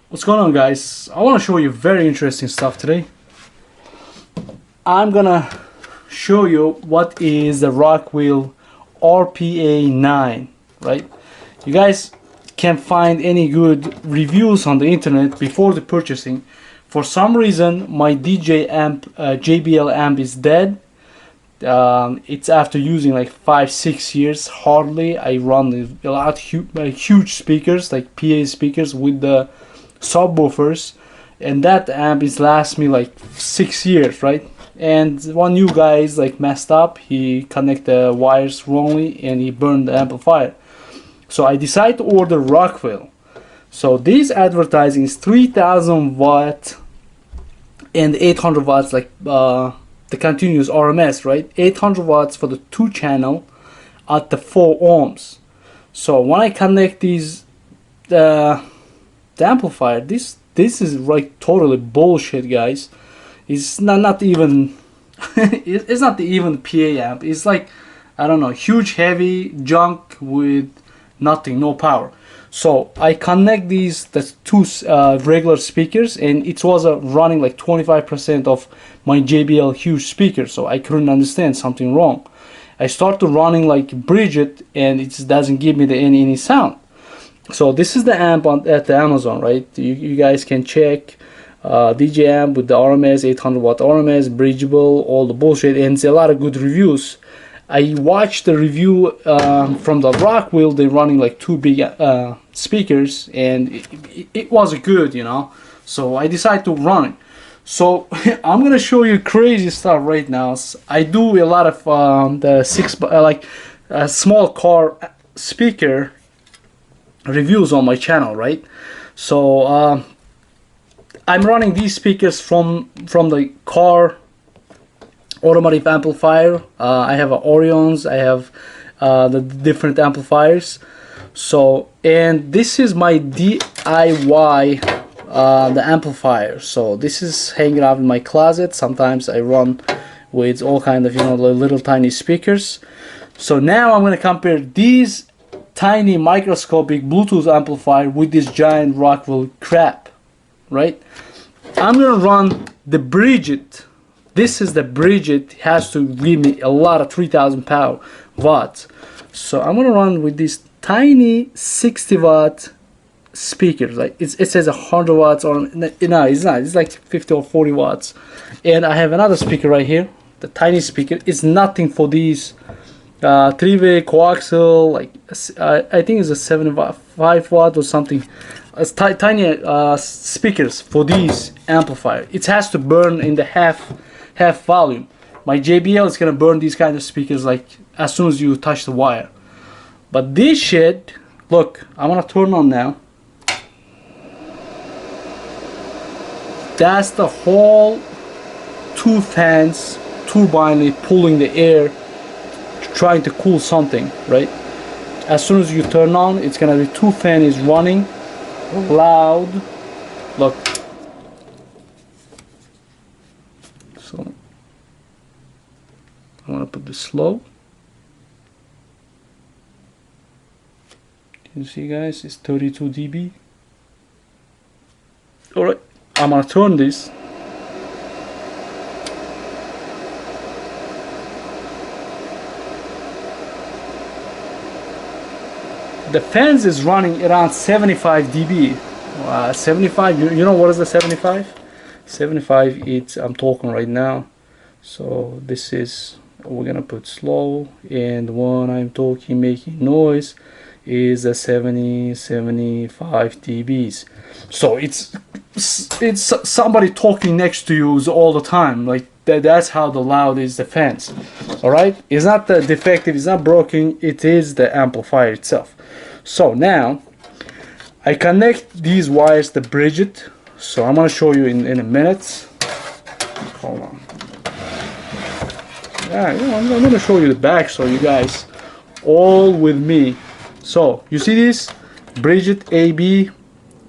What's going on, guys? I want to show you very interesting stuff today. I'm gonna show you what is the Rockville RPA9, right? You guys can't find any good reviews on the internet before the purchasing. For some reason my DJ amp, JBL amp is dead. It's after using like 5-6 years hardly. I run a lot huge speakers, like PA speakers with the subwoofers, and that amp is last me like 6 years, right? And one new guy is like messed up. He connect the wires wrongly and he burned the amplifier. So I decided to order Rockville. So this advertising is 3000 watt and 800 watts, like the continuous RMS, right? 800 watts for the 2 channel at the 4 ohms. So when I connect these the amplifier, this is like totally bullshit, guys. It's not even it's not even PA amp. It's like, I don't know, huge heavy junk with nothing, no power. So I connect the 2 regular speakers, and it was running like 25% of my JBL huge speaker, so I couldn't understand something wrong. I started running like bridge it, and it just doesn't give me any sound. So this is the amp at the Amazon, right? You guys can check DJ amp with the RMS, 800 watt RMS, bridgeable, all the bullshit, and it's a lot of good reviews. I watched the review from the Rockville. They're running like 2 big speakers, and it was good, you know. So I decided to run it. So I'm gonna show you crazy stuff right now. I do a lot of the small car speaker reviews on my channel, right? So I'm running these speakers from the car automotive amplifier. I have Orions, I have the different amplifiers. So, and this is my DIY the amplifier. So this is hanging out in my closet. Sometimes I run with all kind of, you know, little tiny speakers. So now I'm going to compare these tiny microscopic Bluetooth amplifier with this giant Rockville crap, right? I'm going to run the Bridget. This is the Bridget. It has to give me a lot of 3000 watts. So I'm going to run with these tiny 60 watt speakers. Like it says 100 watts, or no, it's not. It's like 50 or 40 watts. And I have another speaker right here. The tiny speaker is nothing for these 3-way coaxial, like I think it's a 75 watt or something. Tiny speakers for these amplifier. It has to burn in the half volume. My JBL is gonna burn these kind of speakers like as soon as you touch the wire. But this shit, look, I'm gonna turn on now. That's the whole 2 fans turbine pulling the air, trying to cool something, right? As soon as you turn on, it's gonna be 2 fan is running loud. Look. So I'm gonna put this slow. Can you see, guys? It's 32 dB. Alright, I'm gonna turn this. The fans is running around 75 dB. 75, you know what is the 75? 75, it's, I'm talking right now. So this is, we're gonna put slow, and when I'm talking making noise is a 75 dBs. So it's somebody talking next to you all the time, like that's how the loud is the fans. All right, it's not the defective, it's not broken, it is the amplifier itself. So now I connect these wires to bridge it. So I'm gonna show you in a minute. Hold on. Yeah, you know, I'm gonna show you the back so you guys all with me. So you see this bridge it AB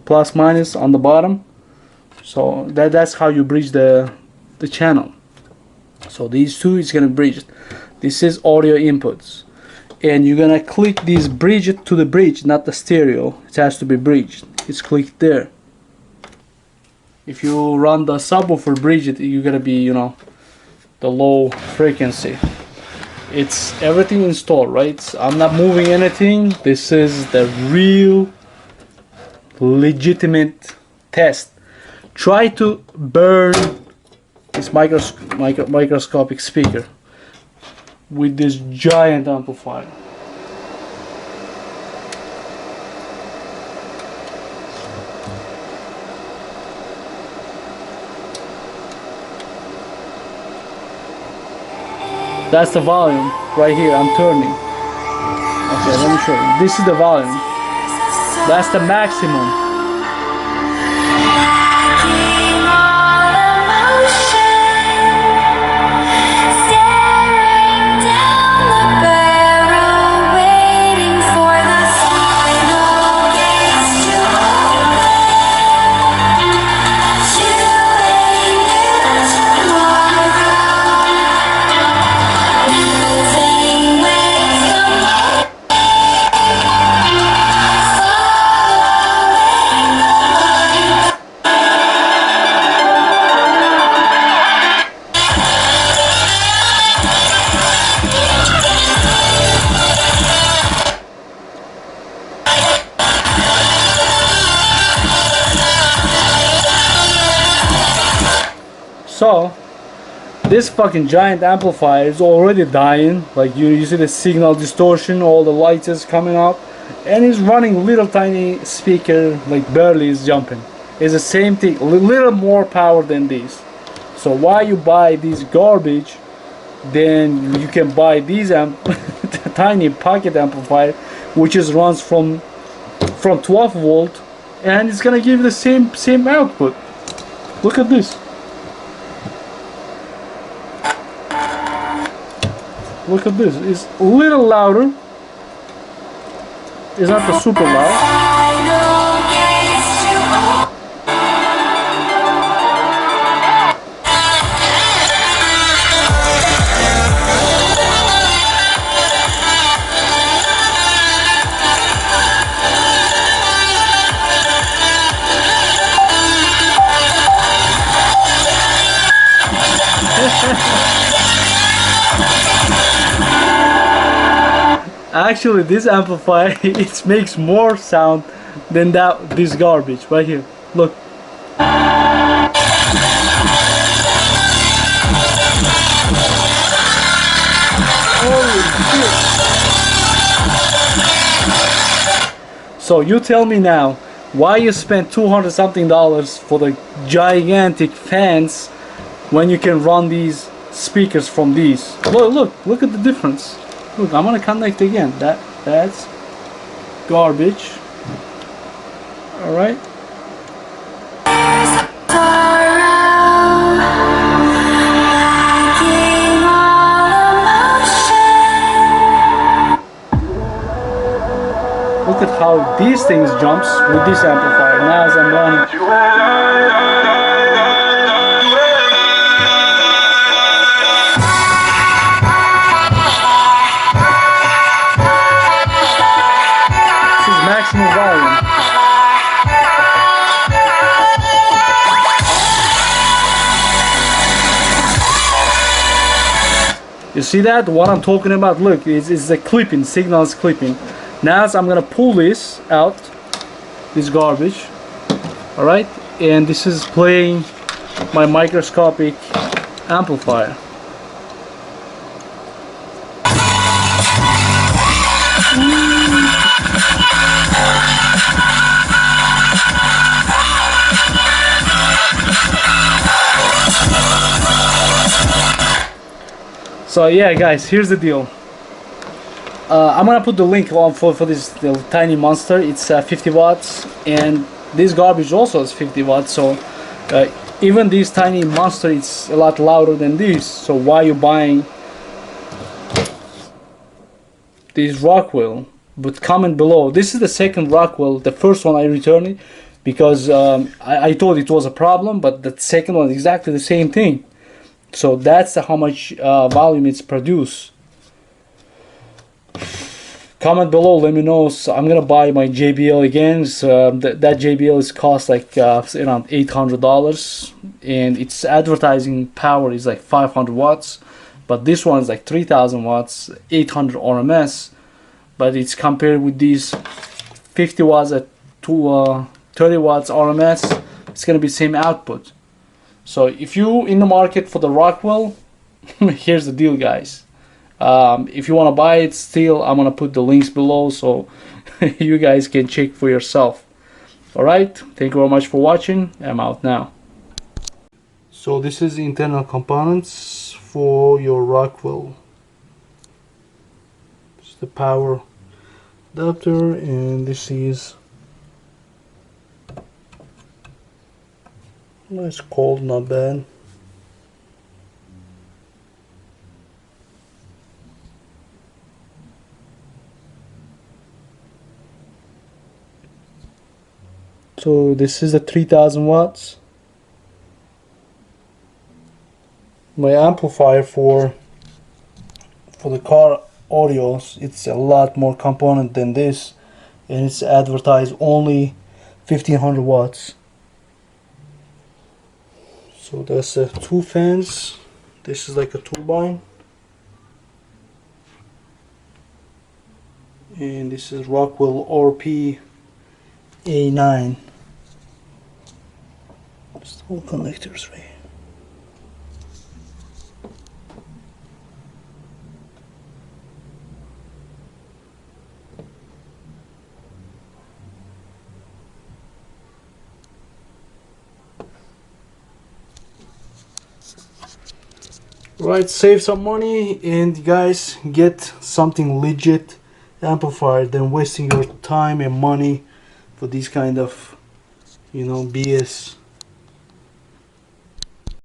plus minus on the bottom. So that's how you bridge the channel. So these 2 is gonna bridge it. This is audio inputs. and you're gonna click this bridge to the bridge, not the stereo. It has to be bridged. It's clicked there. If you run the subwoofer bridge, you're gonna be, you know, the low frequency. It's everything installed, right? So I'm not moving anything. This is the real legitimate test. Try to burn this microscopic speaker with this giant amplifier. That's the volume right here. I'm turning. Okay, let me show you. This is the volume. That's the maximum. So this fucking giant amplifier is already dying. Like you see the signal distortion, all the lights is coming up, and it's running little tiny speaker, like barely is jumping. It's the same thing, a little more power than this. So why you buy this garbage, then you can buy these tiny pocket amplifier, which is runs from 12 volt, and it's gonna give you the same output. Look at this. Look at this. It's a little louder. It's not the super loud. Actually, this amplifier it makes more sound than this garbage right here. Look. Holy shit. So you tell me now, why you spend $200 something for the gigantic fans when you can run these speakers from these? Look at the difference. Look, I'm gonna connect again. That's garbage. All right. Look at how these things jumps with this amplifier. Now as I'm running. Maximum volume. You see that? What I'm talking about? Look, it's the clipping, signal is clipping. Now I'm gonna pull this out, this garbage. Alright, and this is playing my microscopic amplifier. So yeah guys, here's the deal. I'm gonna put the link on for this little tiny monster. It's 50 watts, and this garbage also is 50 watts. So even this tiny monster, it's a lot louder than this. So why you buying this Rockville? But comment below. This is the second Rockville. The first one I returned it because I thought it was a problem, but the second one is exactly the same thing. So that's how much volume it's produced. Comment below, let me know. So I'm gonna buy my JBL again. So that JBL is cost like around $800, and its advertising power is like 500 watts, but this one is like 3000 watts, 800 RMS. But it's compared with these 50 watts at 30 watts RMS, it's gonna be same output. So if you in the market for the Rockville, here's the deal, guys. If you want to buy it still, I'm gonna put the links below so you guys can check for yourself. Alright, thank you very much for watching. I'm out now. So this is the internal components for your Rockville. This is the power adapter, and this is nice, cold, not bad. So this is a 3000 watts. My amplifier for the car audios, it's a lot more component than this, and it's advertised only 1500 watts. So that's two fans. This is like a turbine, and this is Rockville RPA9. Just all connectors right here. Right, save some money and guys, get something legit amplifier than wasting your time and money for these kind of, you know, BS.